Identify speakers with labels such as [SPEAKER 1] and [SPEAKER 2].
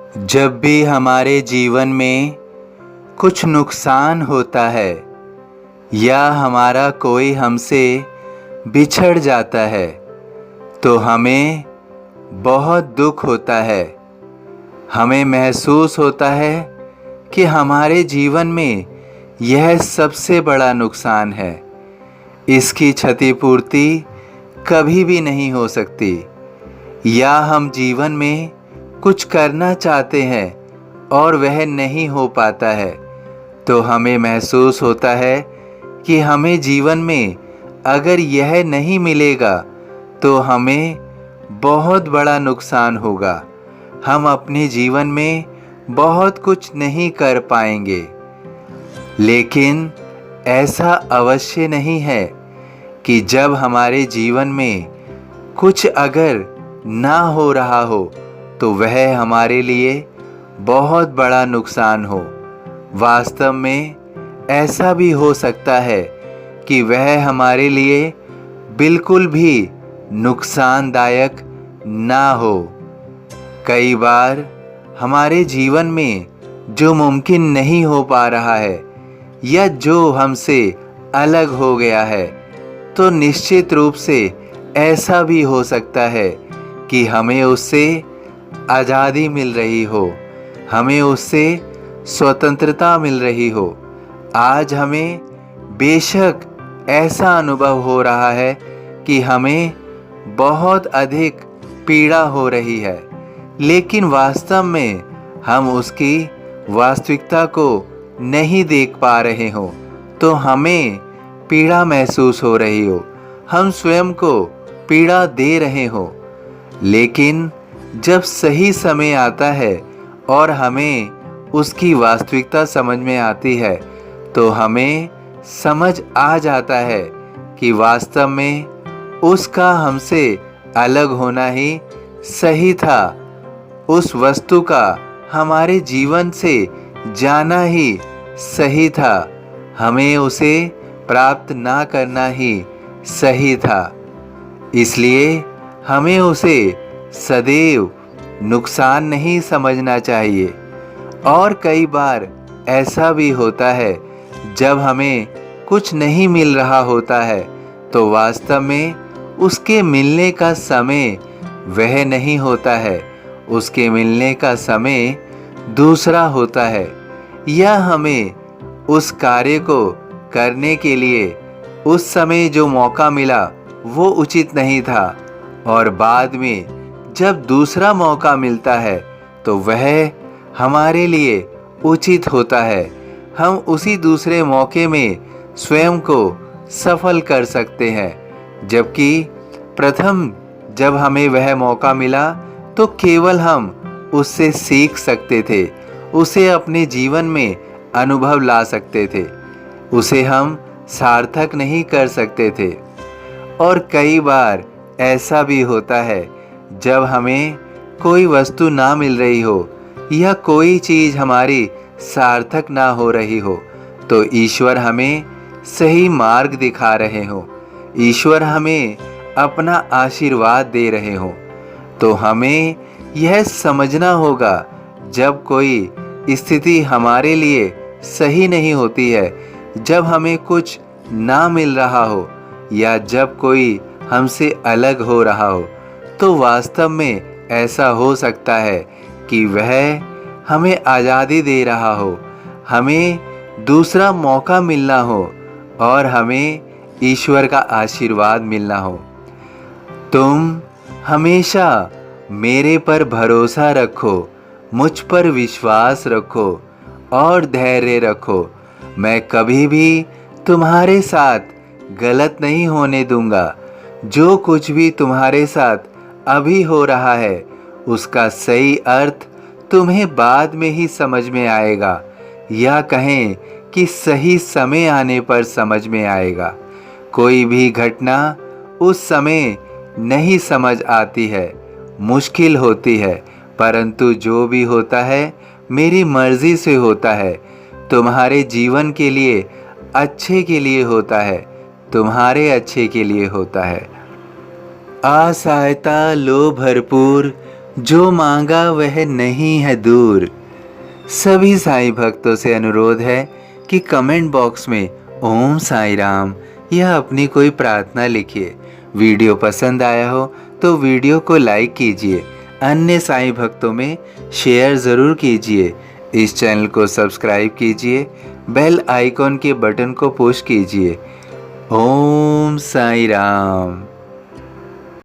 [SPEAKER 1] जब भी हमारे जीवन में कुछ नुकसान होता है या हमारा कोई हमसे बिछड़ जाता है तो हमें बहुत दुख होता है। हमें महसूस होता है कि हमारे जीवन में यह सबसे बड़ा नुकसान है। इसकी क्षतिपूर्ति कभी भी नहीं हो सकती। या हम जीवन में कुछ करना चाहते हैं और वह नहीं हो पाता है तो हमें महसूस होता है कि हमें जीवन में अगर यह नहीं मिलेगा तो हमें बहुत बड़ा नुकसान होगा। हम अपने जीवन में बहुत कुछ नहीं कर पाएंगे। लेकिन ऐसा अवश्य नहीं है कि जब हमारे जीवन में कुछ अगर ना हो रहा हो तो वह हमारे लिए बहुत बड़ा नुकसान हो। वास्तव में ऐसा भी हो सकता है कि वह हमारे लिए बिल्कुल भी नुकसानदायक ना हो। कई बार हमारे जीवन में जो मुमकिन नहीं हो पा रहा है या जो हमसे अलग हो गया है तो निश्चित रूप से ऐसा भी हो सकता है कि हमें उससे आज़ादी मिल रही हो, हमें उससे स्वतंत्रता मिल रही हो। आज हमें बेशक ऐसा अनुभव हो रहा है कि हमें बहुत अधिक पीड़ा हो रही है, लेकिन वास्तव में हम उसकी वास्तविकता को नहीं देख पा रहे हो तो हमें पीड़ा महसूस हो रही हो, हम स्वयं को पीड़ा दे रहे हो। लेकिन जब सही समय आता है और हमें उसकी वास्तविकता समझ में आती है तो हमें समझ आ जाता है कि वास्तव में उसका हमसे अलग होना ही सही था। उस वस्तु का हमारे जीवन से जाना ही सही था। हमें उसे प्राप्त ना करना ही सही था। इसलिए हमें उसे सदैव नुकसान नहीं समझना चाहिए। और कई बार ऐसा भी होता है जब हमें कुछ नहीं मिल रहा होता है तो वास्तव में उसके मिलने का समय वह नहीं होता है, उसके मिलने का समय दूसरा होता है। या हमें उस कार्य को करने के लिए उस समय जो मौका मिला वो उचित नहीं था और बाद में जब दूसरा मौका मिलता है तो वह हमारे लिए उचित होता है। हम उसी दूसरे मौके में स्वयं को सफल कर सकते हैं, जबकि प्रथम जब हमें वह मौका मिला तो केवल हम उससे सीख सकते थे, उसे अपने जीवन में अनुभव ला सकते थे, उसे हम सार्थक नहीं कर सकते थे। और कई बार ऐसा भी होता है जब हमें कोई वस्तु ना मिल रही हो या कोई चीज़ हमारी सार्थक ना हो रही हो तो ईश्वर हमें सही मार्ग दिखा रहे हो, ईश्वर हमें अपना आशीर्वाद दे रहे हो। तो हमें यह समझना होगा जब कोई स्थिति हमारे लिए सही नहीं होती है, जब हमें कुछ ना मिल रहा हो या जब कोई हमसे अलग हो रहा हो तो वास्तव में ऐसा हो सकता है कि वह हमें आज़ादी दे रहा हो, हमें दूसरा मौका मिलना हो और हमें ईश्वर का आशीर्वाद मिलना हो। तुम हमेशा मेरे पर भरोसा रखो, मुझ पर विश्वास रखो और धैर्य रखो। मैं कभी भी तुम्हारे साथ गलत नहीं होने दूंगा। जो कुछ भी तुम्हारे साथ अभी हो रहा है उसका सही अर्थ तुम्हें बाद में ही समझ में आएगा, या कहें कि सही समय आने पर समझ में आएगा। कोई भी घटना उस समय नहीं समझ आती है, मुश्किल होती है, परंतु जो भी होता है मेरी मर्जी से होता है, तुम्हारे जीवन के लिए अच्छे के लिए होता है, तुम्हारे अच्छे के लिए होता है। असहायता लो भरपूर जो मांगा वह नहीं है दूर। सभी साईं भक्तों से अनुरोध है कि कमेंट बॉक्स में ओम साईं राम या अपनी कोई प्रार्थना लिखिए। वीडियो पसंद आया हो तो वीडियो को लाइक कीजिए, अन्य साईं भक्तों में शेयर ज़रूर कीजिए। इस चैनल को सब्सक्राइब कीजिए, बेल आइकॉन के बटन को पुश कीजिए। ओम साईं राम।